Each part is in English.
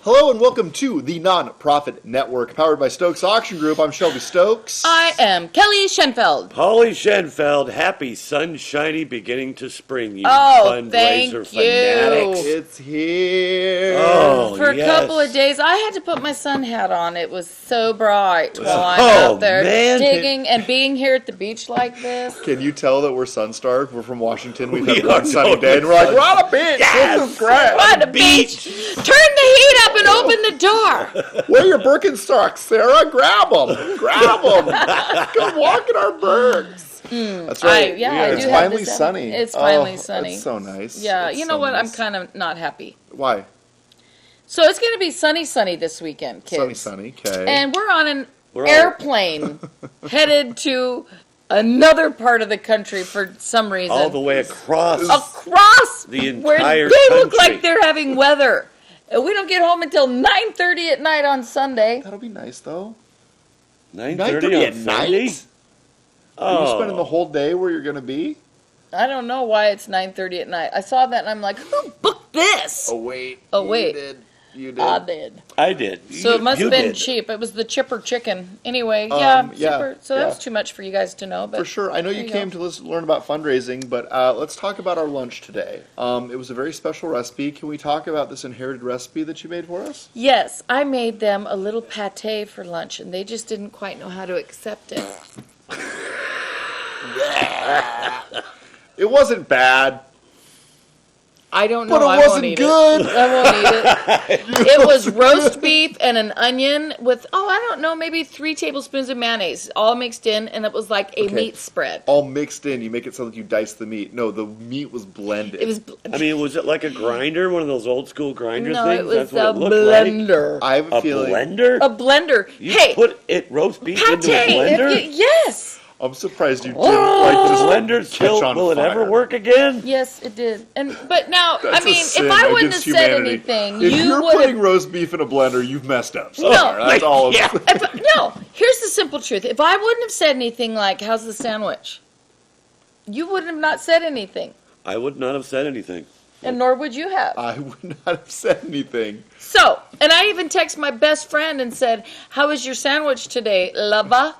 Hello and welcome to the Non-Profit Network, powered by Stokes Auction Group. I'm Shelby Stokes. I am Kelly Schenfeld. Polly Schenfeld, happy sunshiny beginning to spring, you thank fundraiser fanatics. It's here. Oh, For a yes. couple of days, I had to put my sun hat on. It was so bright while I'm out there digging and being here at the beach like this. Can you tell that we're sun-starved? We're from Washington. We've had We one are sunny day, and we're like, we're on a beach. Yes. This is great. We're on the beach. Turn the heat up and open the door. Where are your Birkenstocks, Sarah? Grab them. Grab them. Come walk in our bergs. That's right. I it's do have finally this, sunny. It's finally sunny. It's so nice. Yeah, It's you know so what? nice. I'm kind of not happy. Why? So it's going to be sunny this weekend, kids. Sunny. Okay. And we're on an We're airplane headed to another part of the country for some reason. all the way across. Across The where entire they look country. like they're having weather. And we don't get home until 9:30 at night on Sunday. That'll be nice, though. 9:30 at on Sunday? night? Are you spending the Oh, whole day where you're going to be? I don't know why it's 9:30 at night. I saw that and I'm like, who booked this? Wait. Oh, wait. You did. I did. I did. So it must You have been did. cheap. It was the chipper chicken. Anyway, Yeah, chipper. So yeah. that was too much for you guys to know. But For sure. I know there you you came go. to learn about fundraising, but let's talk about our lunch today. It was a very special recipe. Can we talk about this inherited recipe that you made for us? Yes, I made them a little pate for lunch, and they just didn't quite know how to accept it. It wasn't bad, I don't know. but it I won't wasn't eat good. it. I won't eat it. It was roast beef and an onion with, I don't know, maybe 3 tablespoons of mayonnaise, all mixed in, and it was like a Okay. meat spread. All mixed in. You make it sound like you diced the meat. No, the meat was blended. It was I mean, was it like a grinder, one of those old school grinder no, things? it was That's what a it looked like. blender. I have a A feeling. blender? A blender. You Hey, put it roast beef into a pate. blender? Yes. I'm surprised you didn't Oh. like just Blender catch still, on will it fire. ever work again? Yes, it did. But now, That's I mean, a sin if I wouldn't have against said humanity. anything, If you you're would putting have. roast beef in a blender, you've messed up. No, That's all. yeah. No, here's the simple truth. If I wouldn't have said anything like, how's the sandwich? You wouldn't have not said anything. I would not have said anything. And nor would you have. I would not have said anything. So, and I even texted my best friend and said, how was your sandwich today, lava?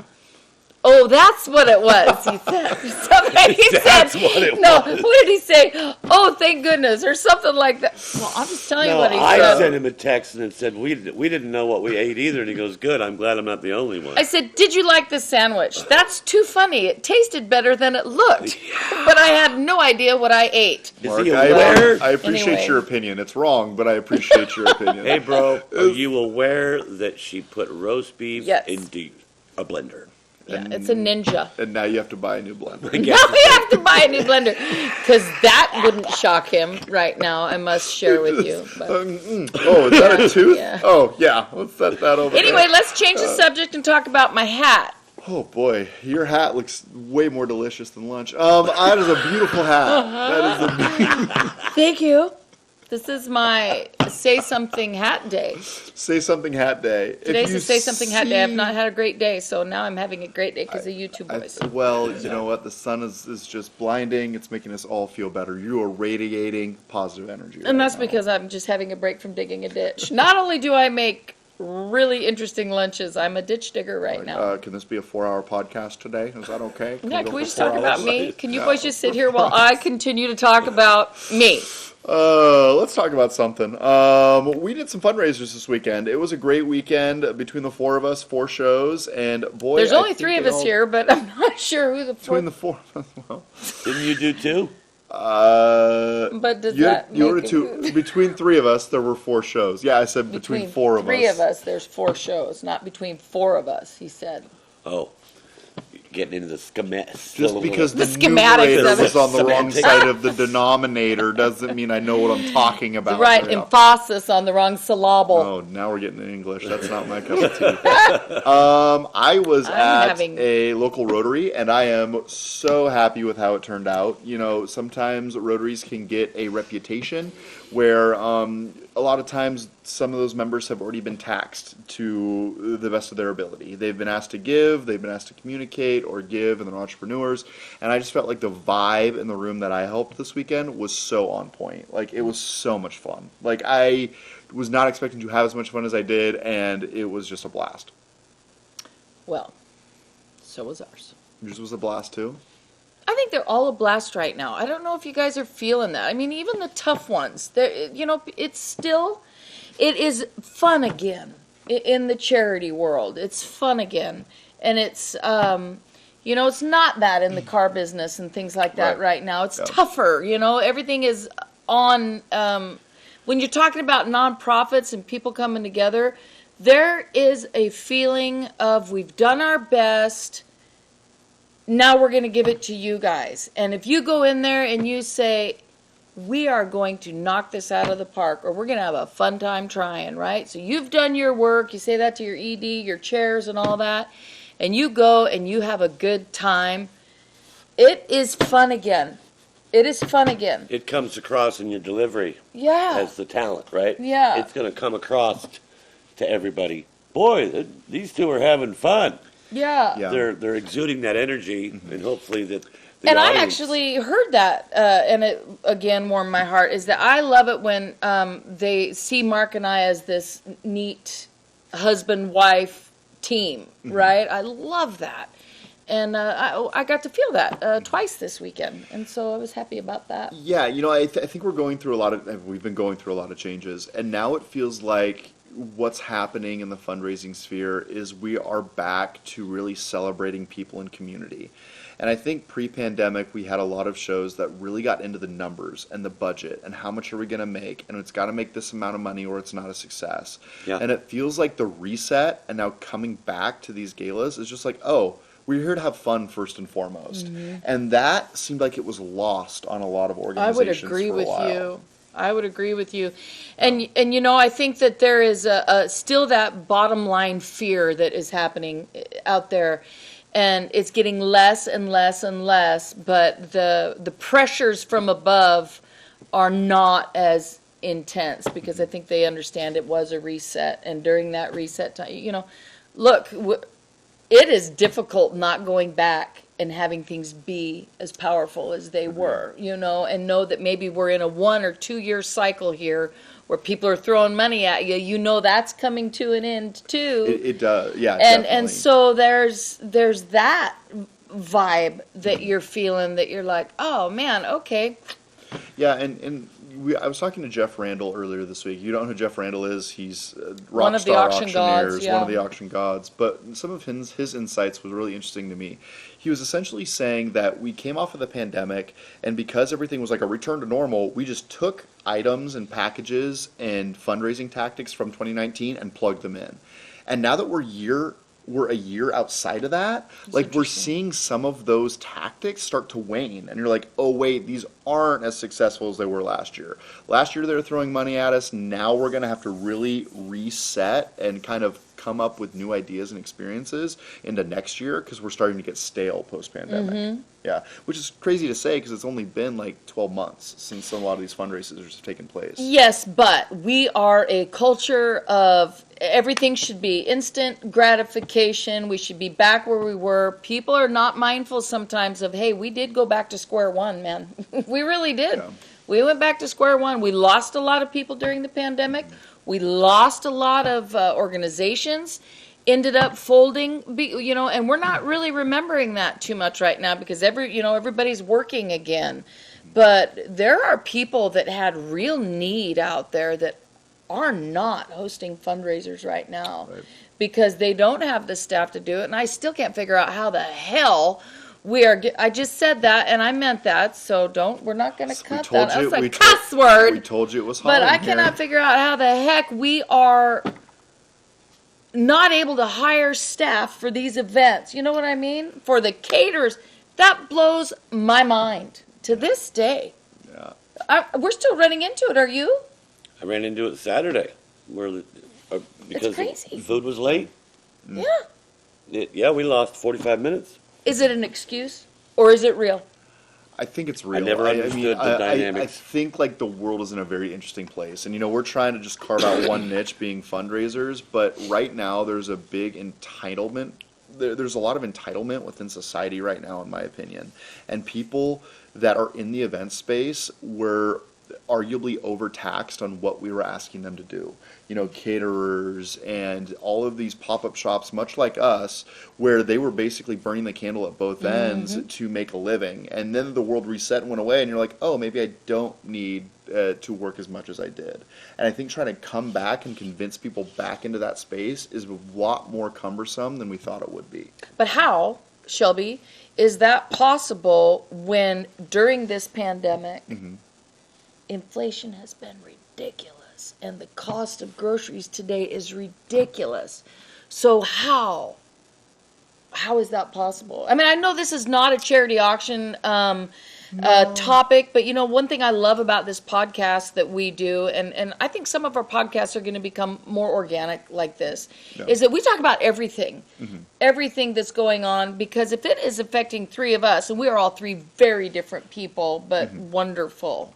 Oh, that's what it was, he said. That's what it no, was. what did he say? Oh, thank goodness, or something like that. Well, I'm just telling you No, what he I said. sent him a text and it said, we didn't know what we ate either. And he goes, good, I'm glad I'm not the only one. I said, did you like the sandwich? That's too funny. It tasted better than it looked. But I had no idea what I ate. Is Mark, he aware? I appreciate Anyway. your opinion. It's wrong, but I appreciate your opinion. Hey, bro, are you aware that she put roast beef Yes. into a blender? Yeah, it's a ninja. And now you have to buy a new blender. Now we have to buy a new blender. Because that wouldn't shock him right now, I must share with you. But Oh, is that a tooth? Yeah. Oh, yeah. Let's set that over anyway, there. let's change the subject and talk about my hat. Oh, boy. Your hat looks way more delicious than lunch. That is a beautiful hat. That is a Thank you. This is my Say Something Hat Day. Say Something Hat Day. Today's If the you Say Something Hat Day. I've see- not had a great day, so now I'm having a great day because of you two boys. Well, you know what? The sun is just blinding. It's making us all feel better. You are radiating positive energy. And right that's now. because I'm just having a break from digging a ditch. Not only do I make really interesting lunches, I'm a ditch digger right now. Can this be a 4-hour podcast today? Is that okay? Yeah, we can go we for just 4 talk about hours? me? Can you Yeah. boys just sit here while I continue to talk about me? Let's talk about something. We did some fundraisers this weekend. It was a great weekend between the 4 of us, 4 shows, and boy, There's I only think 3 of they us all- here, but I'm not sure who the Between fourth. the 4 of us, well, Didn't you do two? But does that you make were it two. good? Between 3 of us, there were 4 shows. Yeah, I said between 4 of us. 3 of us, there's 4 shows, not between 4 of us, he said. Oh, getting into the schematics. Just because The the, schematics numerator of it. was on the wrong Semantics. side of the denominator doesn't mean I know what I'm talking about. Right, Yeah. emphasis on the wrong syllable. Oh, now we're getting in English. That's not my cup of tea. I was I'm at having- a local Rotary, and I am so happy with how it turned out. You know, sometimes Rotaries can get a reputation where a lot of times some of those members have already been taxed to the best of their ability. They've been asked to give, they've been asked to communicate or give, and they're entrepreneurs. And I just felt like the vibe in the room that I helped this weekend was so on point. Like, it was so much fun. Like, I was not expecting to have as much fun as I did, and it was just a blast. Well, so was ours. Yours was a blast, too? I think they're all a blast right now. I don't know if you guys are feeling that. I mean, even the tough ones, it is fun again in the charity world. It's fun again. And it's, it's not that in the car business and things like that right now. It's tougher, everything is on, when you're talking about nonprofits and people coming together, there is a feeling of we've done our best. Now we're going to give it to you guys. And if you go in there and you say, we are going to knock this out of the park, or we're going to have a fun time trying, right? So you've done your work. You say that to your ED, your chairs and all that. And you go and you have a good time. It is fun again. It is fun again. It comes across in your delivery. Yeah. As the talent, right? Yeah. It's going to come across to everybody. Boy, these two are having fun. Yeah. They're exuding that energy, and hopefully that the and audience... I actually heard that, and it again warmed my heart, is that I love it when they see Mark and I as this neat husband-wife team, right? I love that. And I got to feel that twice this weekend, and so I was happy about that. Yeah, I think we've been going through a lot of changes, and now it feels like what's happening in the fundraising sphere is we are back to really celebrating people in community. And I think pre-pandemic we had a lot of shows that really got into the numbers and the budget and how much are we going to make, and it's got to make this amount of money or it's not a success. Yeah. And it feels like the reset and now coming back to these galas is just like, oh, we're here to have fun first and foremost. Mm-hmm. And that seemed like it was lost on a lot of organizations. I would agree with you. I would agree with you. And I think that there is still that bottom line fear that is happening out there. And it's getting less and less and less, but the pressures from above are not as intense because I think they understand it was a reset. And during that reset time, look, it is difficult not going back and having things be as powerful as they were, and know that maybe we're in a 1 or 2 year cycle here where people are throwing money at you. That's coming to an end too. It does, yeah. And so there's that vibe that you're feeling that you're like, oh man, okay. Yeah, and I was talking to Jeff Randall earlier this week. You don't know who Jeff Randall is. He's one of the auction gods, one of the auction gods. But some of his insights was really interesting to me. He was essentially saying that we came off of the pandemic, and because everything was like a return to normal, we just took items and packages and fundraising tactics from 2019 and plugged them in. And now that we're a year outside of that, like we're seeing some of those tactics start to wane. And you're like, oh wait, these aren't as successful as they were last year. Last year they were throwing money at us. Now we're going to have to really reset and kind of come up with new ideas and experiences into next year because we're starting to get stale post-pandemic. Mm-hmm. Yeah, which is crazy to say because it's only been like 12 months since a lot of these fundraisers have taken place. Yes, but we are a culture of everything should be instant gratification. We should be back where we were. People are not mindful sometimes of, hey, we did go back to square one, man. We really did. Yeah. We went back to square one. We lost a lot of people during the pandemic. We lost a lot of organizations, ended up folding, and we're not really remembering that too much right now because everybody's working again. But there are people that had real need out there that are not hosting fundraisers right now because they don't have the staff to do it. And I still can't figure out how the hell I just said that and I meant that, so we're not going to cut that. That's a cuss word. We told you it was hot. But I cannot figure out how the heck we are not able to hire staff for these events. You know what I mean? For the caterers. That blows my mind to this day. Yeah. We're still running into it, are you? I ran into it Saturday because the food was late. Yeah. Yeah, we lost 45 minutes. Is it an excuse or is it real? I think it's real. I never understood the dynamics. I think like the world is in a very interesting place, and we're trying to just carve out one niche, being fundraisers. But right now, there's a big entitlement. There's a lot of entitlement within society right now, in my opinion, and people that are in the event space were arguably overtaxed on what we were asking them to do. Caterers and all of these pop-up shops, much like us, where they were basically burning the candle at both ends to make a living. And then the world reset and went away, and you're like, oh, maybe I don't need to work as much as I did. And I think trying to come back and convince people back into that space is a lot more cumbersome than we thought it would be. But how, Shelby, is that possible when during this pandemic, inflation has been ridiculous and the cost of groceries today is ridiculous? So how is that possible? I mean, I know this is not a charity auction topic, but one thing I love about this podcast that we do, and I think some of our podcasts are going to become more organic like this, is that we talk about everything, everything that's going on, because if it is affecting three of us, and we are all three very different people, but wonderful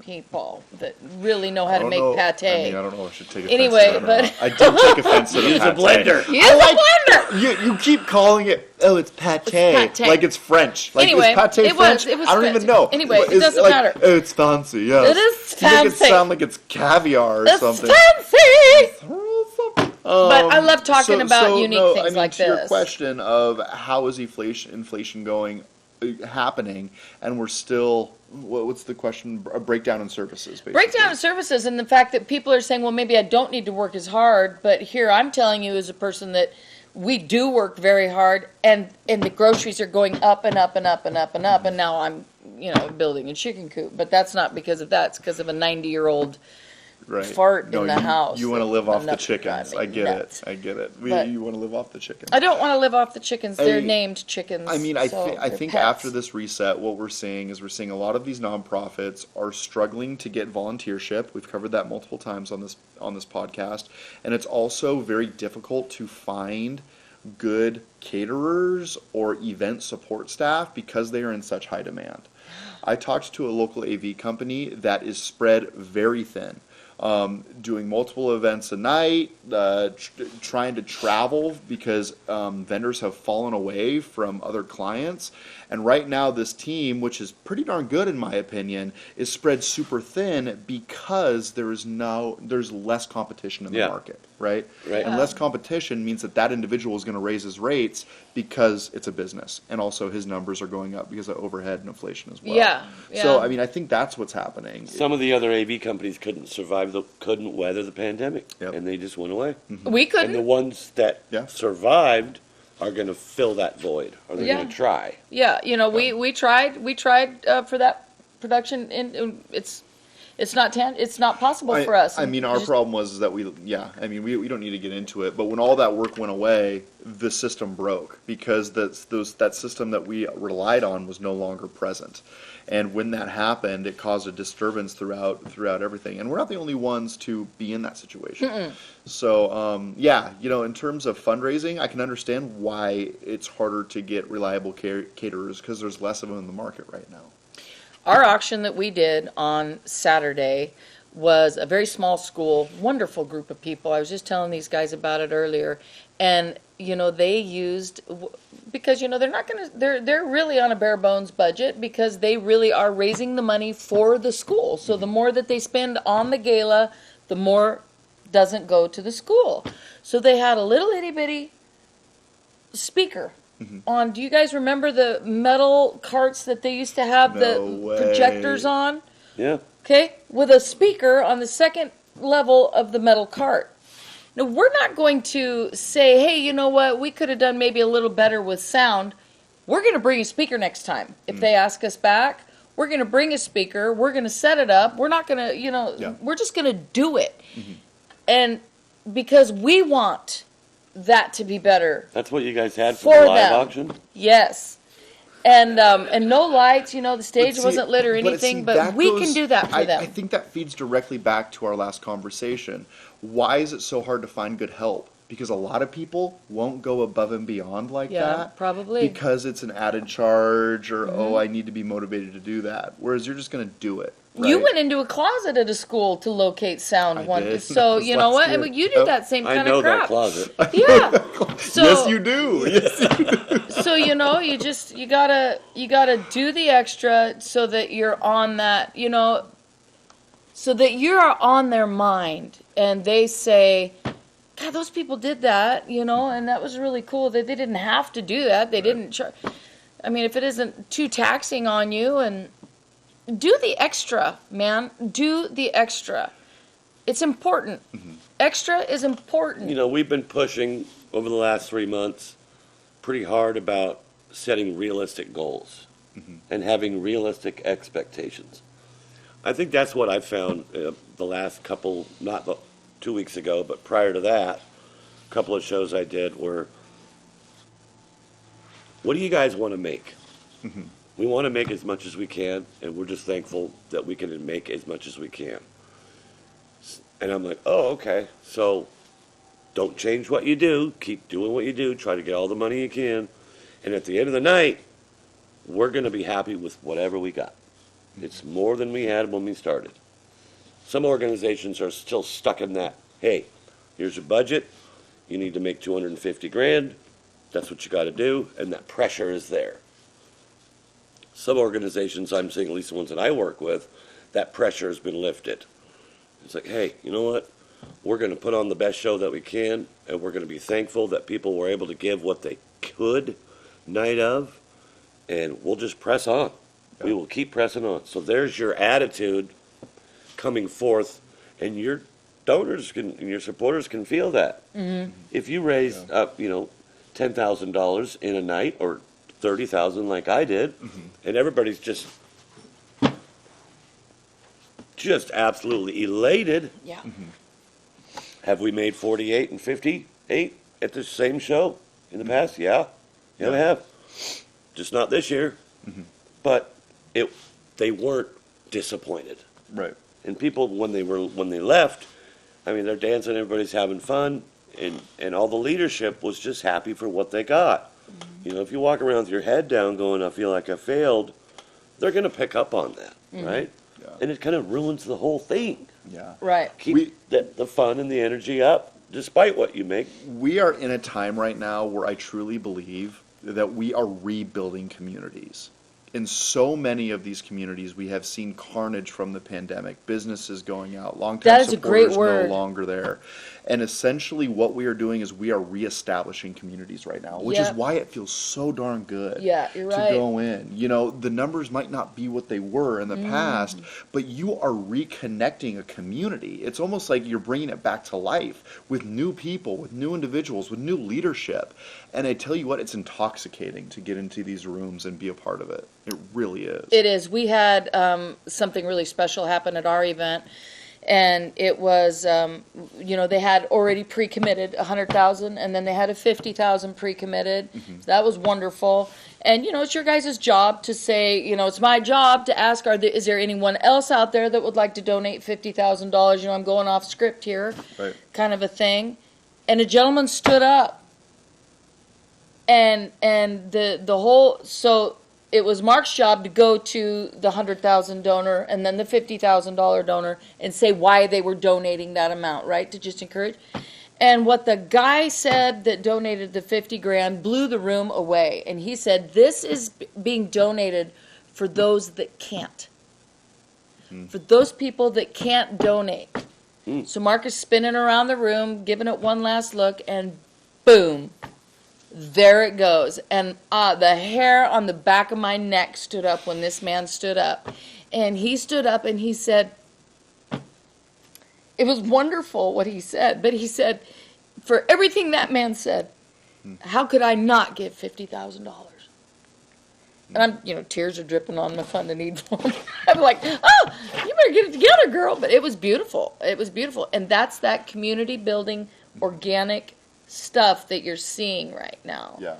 people that really know how to make pate. I don't know if I should take offense anyway, to that or but not. I do take offense to the Use a pate. blender. Use a blender. You keep calling it, it's pate. It's pate. Like it's French. Like, Anyway, is pate it was- French? it was I don't French. even know. Anyway, it It's doesn't matter. Oh, it's fancy, yes. It is You make it fancy. sound like it's caviar or It's something. fancy. But I love talking about unique things like to your this. question of how is inflation going, happening, and we're still, what's the question? A breakdown in services, basically. Breakdown in services, and the fact that people are saying, well, maybe I don't need to work as hard, but here I'm telling you as a person that we do work very hard, and the groceries are going up and up and up and up and up, and now I'm, building a chicken coop, but that's not because of that, it's because of a 90-year-old right. fart in the house. You want to live off the enough to chickens. drive me I get nuts. it. I get it. But You want to live off the chickens. I don't want to live off the chickens. They're I- named chickens. I mean, I they're think pets. after this reset, what we're seeing is a lot of these nonprofits are struggling to get volunteership. We've covered that multiple times on this podcast, and it's also very difficult to find good caterers or event support staff because they are in such high demand. I talked to a local AV company that is spread very thin. Doing multiple events a night, trying to travel because vendors have fallen away from other clients. And right now this team, which is pretty darn good in my opinion, is spread super thin because there's less competition in the market, right? Right. And less competition means that individual is going to raise his rates because it's a business. And also his numbers are going up because of overhead and inflation as well. Yeah. So, I mean, I think that's what's happening. Some of the other AV companies couldn't weather the pandemic, Yep. and they just went away. We And couldn't. the ones that Yeah. survived are going to fill that void, or they're Yeah. going to try. Yeah, we tried for that production, and it's not possible for us. I mean, our problem was that we don't need to get into it, but when all that work went away, the system broke because that system that we relied on was no longer present. And when that happened, it caused a disturbance throughout everything. And we're not the only ones to be in that situation. So, in terms of fundraising, I can understand why it's harder to get reliable caterers because there's less of them in the market right now. Our auction that we did on Saturday was a very small school, wonderful group of people. I was just telling these guys about it earlier. And, they used, because, they're really on a bare bones budget because they really are raising the money for the school. So the more that they spend on the gala, the more doesn't go to the school. So they had a little itty bitty speaker on. Do you guys remember the metal carts that they used to have No the way. projectors on? Yeah. Okay, with a speaker on the second level of the metal cart. Now, we're not going to say, hey, you know what, we could have done maybe a little better with sound. We're going to bring a speaker next time. If they ask us back, we're going to bring a speaker. We're going to set it up. We're not going to, we're just going to do it. And because we want that to be better. That's what you guys had for For the live them. auction? Yes. And no lights, the stage But see- wasn't lit or but anything, see, but that we goes- can do that for them. I think that feeds directly back to our last conversation. Why is it so hard to find good help? because a lot of people won't go above and beyond like Yeah, that. probably. Because it's an added charge or, oh, I need to be motivated to do that. Whereas you're just going to do it. Right? You went into a closet at a school to locate sound I one. did. So That you know was what? last I mean, year. you did that same I kind know of crap. that closet. Yeah. So, Yes, you do. Yes, you do. So you know, you gotta do the extra so that you're on that, so that you're on their mind, and they say, God, those people did that, and that was really cool. That they didn't have to do that. They didn't. I mean, if it isn't too taxing on you, and do the extra, man. Do the extra. It's important. Mm-hmm. Extra is important. We've been pushing over the last 3 months pretty hard about setting realistic goals and having realistic expectations. I think that's what I found the last couple, not 2 weeks ago, but prior to that, a couple of shows I did were, what do you guys want to make? We want to make as much as we can, and we're just thankful that we can make as much as we can. And I'm like, oh, okay. So don't change what you do. Keep doing what you do. Try to get all the money you can. And at the end of the night, we're going to be happy with whatever we got. It's more than we had when we started. Some organizations are still stuck in that, hey, here's your budget. You need to make 250 grand. That's what you got to do. And that pressure is there. Some organizations, I'm seeing, at least the ones that I work with, that pressure has been lifted. It's like, hey, you know what? We're going to put on the best show that we can, and we're going to be thankful that people were able to give what they could night of, and we'll just press on. Yeah. We will keep pressing on. So there's your attitude coming forth, and your donors and your supporters can feel that. Mm-hmm. If you raise up, $10,000 in a night or $30,000 like I did, and everybody's just absolutely elated. Yeah. Have we made 48 and 58 at the same show in the past? Yeah, we have. Just not this year. But they weren't disappointed. Right. And people, when they left, I mean, they're dancing, everybody's having fun, and all the leadership was just happy for what they got. If you walk around with your head down going, I feel like I failed, they're going to pick up on that, right? Yeah. And it kind of ruins the whole thing. Yeah. Right. Keep the fun and the energy up, despite what you make. We are in a time right now where I truly believe that we are rebuilding communities. In so many of these communities, we have seen carnage from the pandemic, businesses going out, long-term supporters no longer there. And essentially what we are doing is we are reestablishing communities right now, which is why it feels so darn good you're right. to go in. The numbers might not be what they were in the past, but you are reconnecting a community. It's almost like you're bringing it back to life with new people, with new individuals, with new leadership. And I tell you what, it's intoxicating to get into these rooms and be a part of it. It really is. It is. We had something really special happen at our event, and it was, they had already pre-committed 100,000, and then they had a 50,000 pre-committed. So that was wonderful. And it's your guys' job to say, it's my job to ask, is there anyone else out there that would like to donate $50,000? I'm going off script here, right, kind of a thing. And a gentleman stood up. And the whole, so it was Mark's job to go to the 100,000 donor and then the $50,000 donor and say why they were donating that amount, right? To just encourage. And what the guy said that donated the 50 grand blew the room away. And he said, this is being donated for those that can't. For those people that can't donate. So Mark is spinning around the room, giving it one last look, and boom. There it goes. And the hair on the back of my neck stood up when this man stood up. And he stood up and he said, it was wonderful what he said, but he said, for everything that man said, how could I not give $50,000? And I'm, tears are dripping on my Fund a Need form. I'm like, oh, you better get it together, girl. But it was beautiful. It was beautiful. And that's that community building, organic stuff that you're seeing right now. Yeah.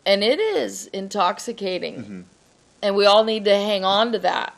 And it is intoxicating. And we all need to hang on to that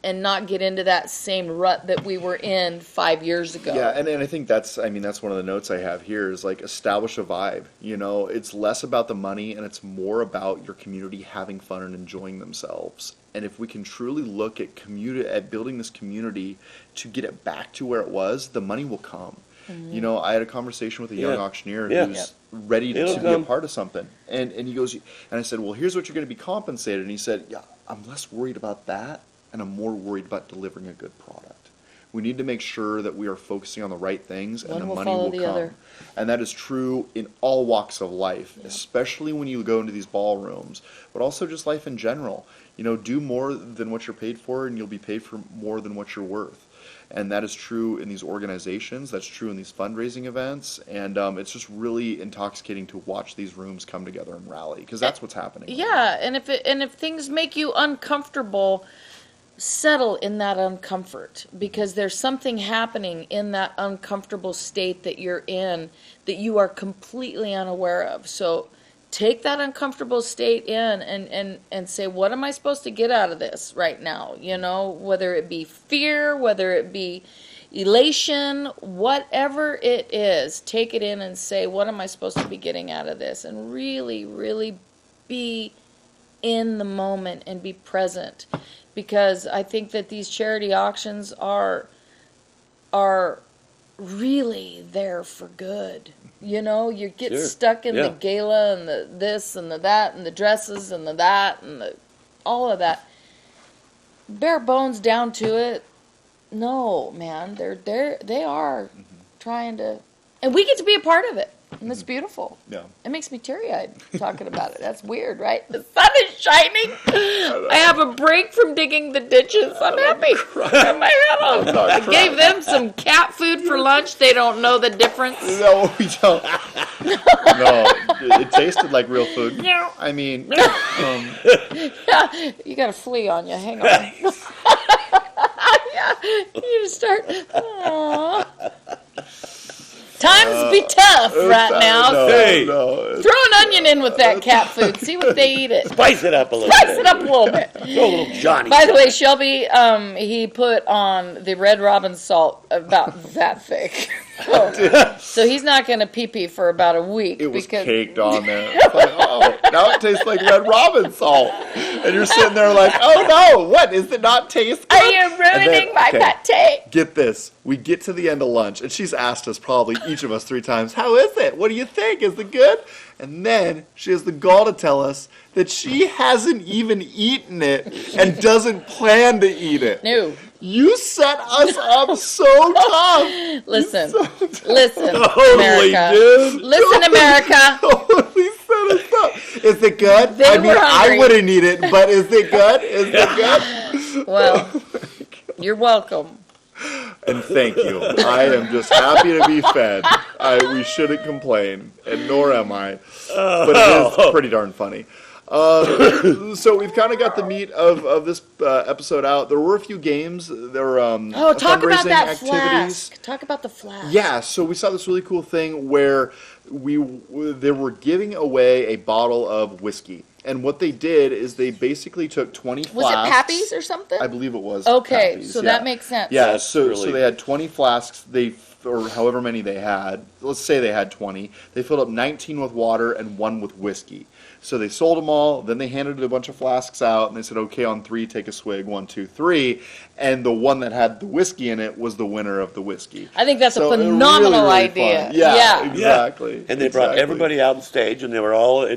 and not get into that same rut that we were in 5 years ago. Yeah, and I think that's one of the notes I have here is like establish a vibe. You know, it's less about the money and it's more about your community having fun and enjoying themselves. And if we can truly look at building this community to get it back to where it was, the money will come. You know, I had a conversation with a young auctioneer who's ready to be a part of something. And he goes, and I said, well, here's what you're going to be compensated. And he said, yeah, I'm less worried about that, and I'm more worried about delivering a good product. We need to make sure that we are focusing on the right things, and the money will come. Other. And that is true in all walks of life, especially when you go into these ballrooms, but also just life in general. You know, do more than what you're paid for, and you'll be paid for more than what you're worth. And that is true in these organizations. That's true in these fundraising events. And it's just really intoxicating to watch these rooms come together and rally, because that's what's happening. Yeah, and if things make you uncomfortable, settle in that uncomfort, because there's something happening in that uncomfortable state that you're in that you are completely unaware of. So take that uncomfortable state in and say, what am I supposed to get out of this right now? You know, whether it be fear, whether it be elation, whatever it is, take it in and say, what am I supposed to be getting out of this? And really, really be in the moment and be present. Because I think that these charity auctions are really there for good. You know, you get stuck in the gala and the this and the that and the dresses and the that and the all of that. Bare bones down to it. No, man, they are trying to, and we get to be a part of it. And it's beautiful. Yeah. It makes me teary-eyed talking about it. That's weird, right? The sun is shining. I have a break from digging the ditches. I'm happy. I gave them some cat food for lunch. They don't know the difference. No, we don't. No, it tasted like real food. No. I mean, you got a flea on you. Hang on. Yeah, you just start. Aww. Times be tough right now. No. Throw an onion in with that cat food. See what they eat it. Spice it up a little Spice it up a little bit. Throw a little Johnny. By the way, Shelby, he put on the Red Robin salt about that thick. So he's not going to pee-pee for about a week. It was caked on there. It's like, oh, now it tastes like Red Robin salt. And you're sitting there like, oh no, what? Is it not taste good? Are you ruining my pate? Get this. We get to the end of lunch, and she's asked us probably each of us 3 times, how is it? What do you think? Is it good? And then she has the gall to tell us that she hasn't even eaten it and doesn't plan to eat it. No. You set us up so tough. Listen, Totally, America. dude. Listen, America. Totally set us up. Is it good? They I mean, were hungry. I wouldn't eat it, but is it good? Is it good? Well, you're welcome. And thank you. I am just happy to be fed. We shouldn't complain, and nor am I. But it is pretty darn funny. So we've kind of got the meat of this episode out. There were a few games. There were talk about fundraising that activities. flask. Talk about the flask. Yeah, so we saw this really cool thing where they were giving away a bottle of whiskey. And what they did is they basically took 20 flasks. Was it Pappy's or something? I believe it was. Okay, Pappy's, so that makes sense. Yeah, so they had 20 flasks, or however many they had. Let's say they had 20. They filled up 19 with water and 1 with whiskey. So they sold them all, then they handed a bunch of flasks out, and they said, okay, on 3, take a swig, 1, 2, 3. And the one that had the whiskey in it was the winner of the whiskey. I think that's a phenomenal really idea. Fun. Yeah, exactly. And they brought everybody out on stage, and they were all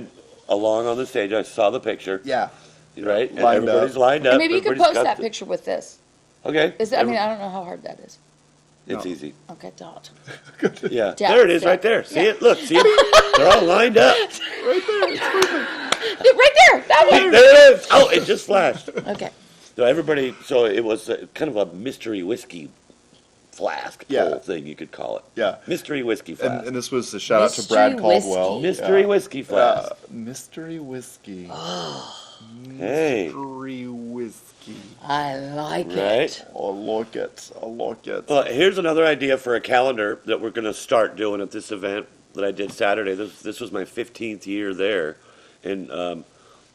along on the stage. I saw the picture. Yeah. Right? And everybody's lined up. And maybe you could post that picture with this. Okay. I mean, I don't know how hard that is. It's easy. Okay, don't. Yeah. There it is right there. See it? Look, see it? They're all lined up. Right there. It's perfect. Right there. That one. There it is. Oh, it just flashed. Okay. So it was kind of a mystery whiskey flask whole thing, you could call it. Yeah. Mystery whiskey flask. And this was a shout out to Brad Caldwell. Mystery whiskey flask. Mystery whiskey. Hey. Mystery whiskey. I like it. I like it. Well, here's another idea for a calendar that we're going to start doing at this event that I did Saturday. This was my 15th year there. And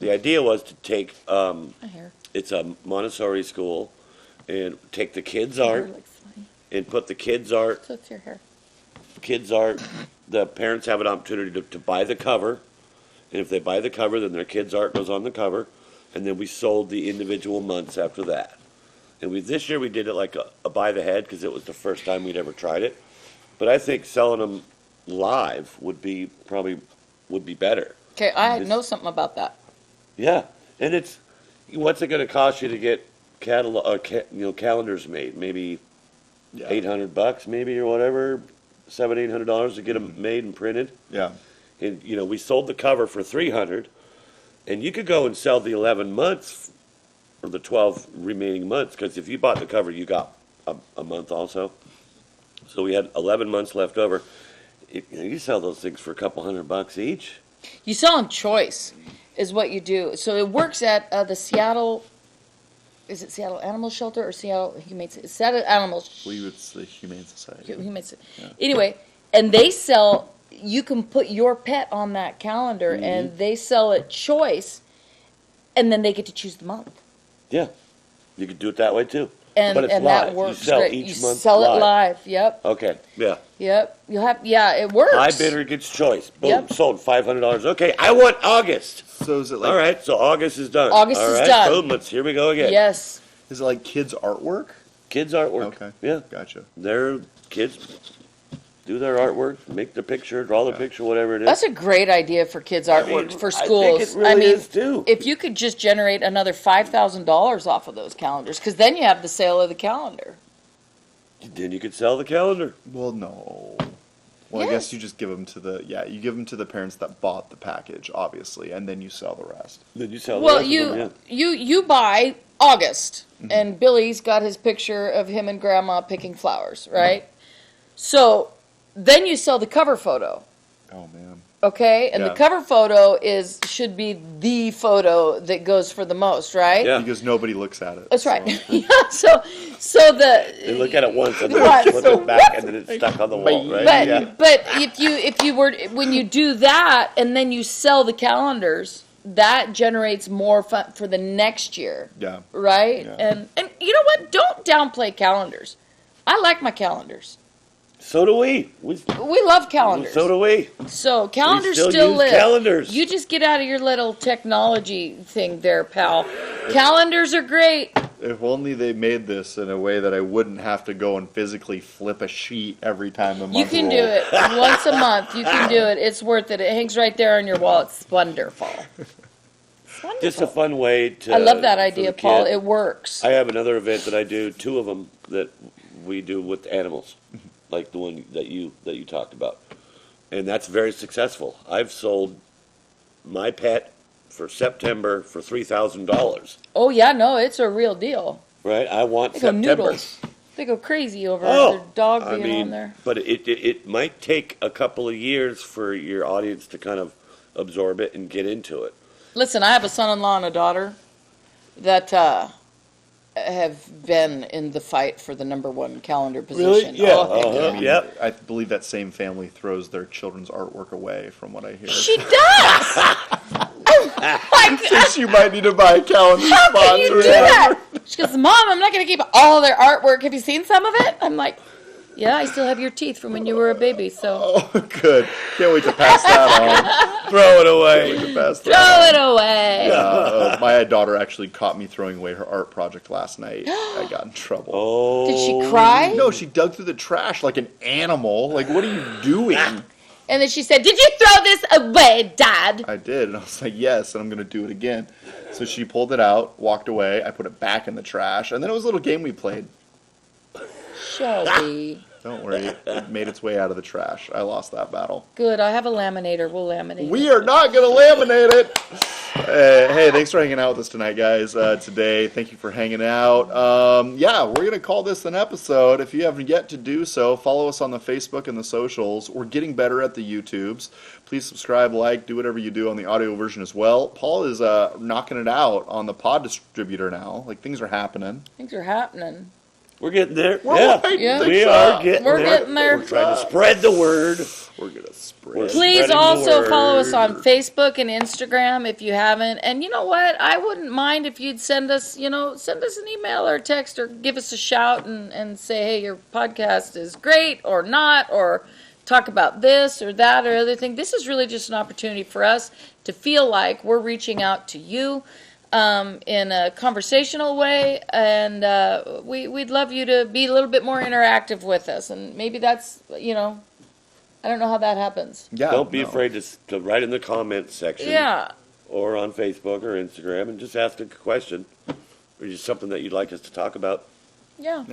the idea was to take, it's a Montessori school, and take the kids' Your hair art looks funny. and put the kids' art. So it's your hair. Kids' art. The parents have an opportunity to buy the cover, and if they buy the cover, then their kids' art goes on the cover, and then we sold the individual months after that. And this year we did it like a by the head because it was the first time we'd ever tried it. But I think selling them live would be better. Okay, I know something about that. Yeah, and what's it going to cost you to get calendars made? Maybe Yeah. $800, maybe, or whatever, $700-800 to get them made and printed. Yeah. And we sold the cover for $300, and you could go and sell the 11 months or the 12 remaining months, because if you bought the cover, you got a month also. So we had 11 months left over. You sell those things for a couple $100 each. You sell them choice, is what you do. So it works at the Seattle. Is it Seattle Animal Shelter or Seattle Humane Society? Seattle Animal. I believe it's the Humane Society. Humane Society. Yeah. Anyway, and they sell. You can put your pet on that calendar, and they sell it choice, and then they get to choose the month. Yeah, you could do it that way too. And but it's and live. that works You sell great. each You month sell live. it live. Yep. Okay, yeah. Yep. It works. High bidder gets choice. Boom, Yep. sold $500. Okay, I want August. So is it like All right, so August is done. August All is right, done. Boom, here we go again. Yes. is it like kids artwork? Kids artwork. Okay. Yeah, Gotcha. their kids do their artwork, make the picture, draw the picture, whatever it is. That's a great idea for kids' artwork for schools. I think it really is too. If you could just generate another $5,000 off of those calendars, because then you have the sale of the calendar. Then you could sell the calendar. Well, no. Well, I Yes. guess you just give them to you give them to the parents that bought the package, obviously, and then you sell the rest. Then you sell the Well, rest of them, you buy August, and Billy's got his picture of him and Grandma picking flowers, right? So then you sell the cover photo. Oh man. Okay, and the Yeah. cover photo should be the photo that goes for the most, right? Yeah. Because nobody looks at it. That's right. so- Yeah, so They look at it once and then Right, flip so it back and then it's stuck on the wall, right? but Yeah. but if you were when you do that and then you sell the calendars, that generates more fun for the next year, Yeah. right? Yeah. And you know what? Don't downplay calendars. I like my calendars. So do we. We love calendars. So do we. So calendars We still use live. calendars. You just get out of your little technology thing there, pal. Calendars are great. If only they made this in a way that I wouldn't have to go and physically flip a sheet every time a month. You can do roll. it once a month. You can do it. It's worth it. It hangs right there on your wall. It's wonderful. It's wonderful. Just a fun way to. I love that for idea, the Paul. kid. It works. I have another event that I do, 2 of them that we do with animals, like the one that you talked about, and that's very successful. I've sold my pet for September for $3,000. Oh yeah, no, it's a real deal. Right? I want They go September. noodles. They go crazy over Oh, their dog I being mean, on there. but it might take a couple of years for your audience to kind of absorb it and get into it. Listen, I have a son-in-law and a daughter that have been in the fight for the #1 calendar position. Yeah. Oh, heck Uh-huh. yeah. I mean, Yep. I believe that same family throws their children's artwork away, from what I hear. She does. Thinks you might need to buy a calendar How can you sponsor. do that? She goes, Mom, I'm not going to keep all their artwork. Have you seen some of it? I'm like, yeah, I still have your teeth from when you were a baby, so Oh, good. Can't wait to pass that on. Throw it Can't away. wait to pass throw that it away. on. My daughter actually caught me throwing away her art project last night. I got in trouble. Oh. Did she cry? No, she dug through the trash like an animal. Like, what are you doing? And then she said, did you throw this away, Dad? I did, and I was like, yes, and I'm going to do it again. So she pulled it out, walked away. I put it back in the trash, and then it was a little game we played. Shelby. Don't worry, it made its way out of the trash. I lost that battle. Good, I have a laminator. We'll laminate We it. are not going to laminate it. Hey, thanks for hanging out with us tonight, guys. Today, thank you for hanging out. Yeah, we're going to call this an episode. If you haven't yet to do so, follow us on the Facebook and the socials. We're getting better at the YouTubes. Please subscribe, like, do whatever you do on the audio version as well. Paul is knocking it out on the pod distributor now. Like, things are happening. Things are happening. We're getting there. We're yeah, right. Yeah. we are getting We're there. getting there. We're trying to spread the word. We're gonna spread. We're Please spreading the also follow us word. on Facebook and Instagram if you haven't. And you know what? I wouldn't mind if you'd send us an email or text or give us a shout and say, hey, your podcast is great or not, or talk about this or that or other thing. This is really just an opportunity for us to feel like we're reaching out to you in a conversational way, and we'd love you to be a little bit more interactive with us. And maybe that's, I don't know how that happens. Yeah. Don't be afraid to write in the comments section. Yeah. Or on Facebook or Instagram and just ask a question or just something that you'd like us to talk about. Yeah.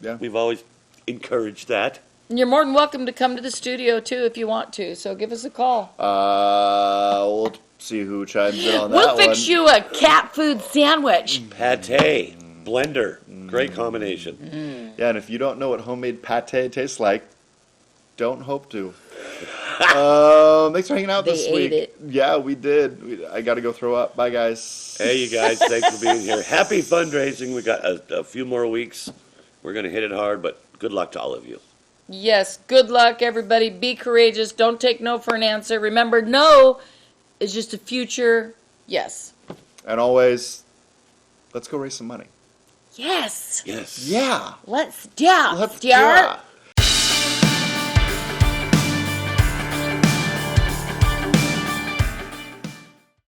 Yeah. We've always encouraged that. And you're more than welcome to come to the studio, too, if you want to. So give us a call. We'll see who chimes in on that We'll one. fix you a cat food sandwich. Pate, blender, great combination. Yeah, and if you don't know what homemade pate tastes like, don't hope to. Thanks for hanging out this They week. ate it. Yeah, we did. I got to go throw up. Bye, guys. Hey, you guys, thanks for being here. Happy fundraising. We got a few more weeks. We're going to hit it hard, but good luck to all of you. Yes, good luck, everybody. Be courageous. Don't take no for an answer. Remember, no is just a future yes. And always, let's go raise some money. Yes. Yes. Yeah. Let's Let's do start it.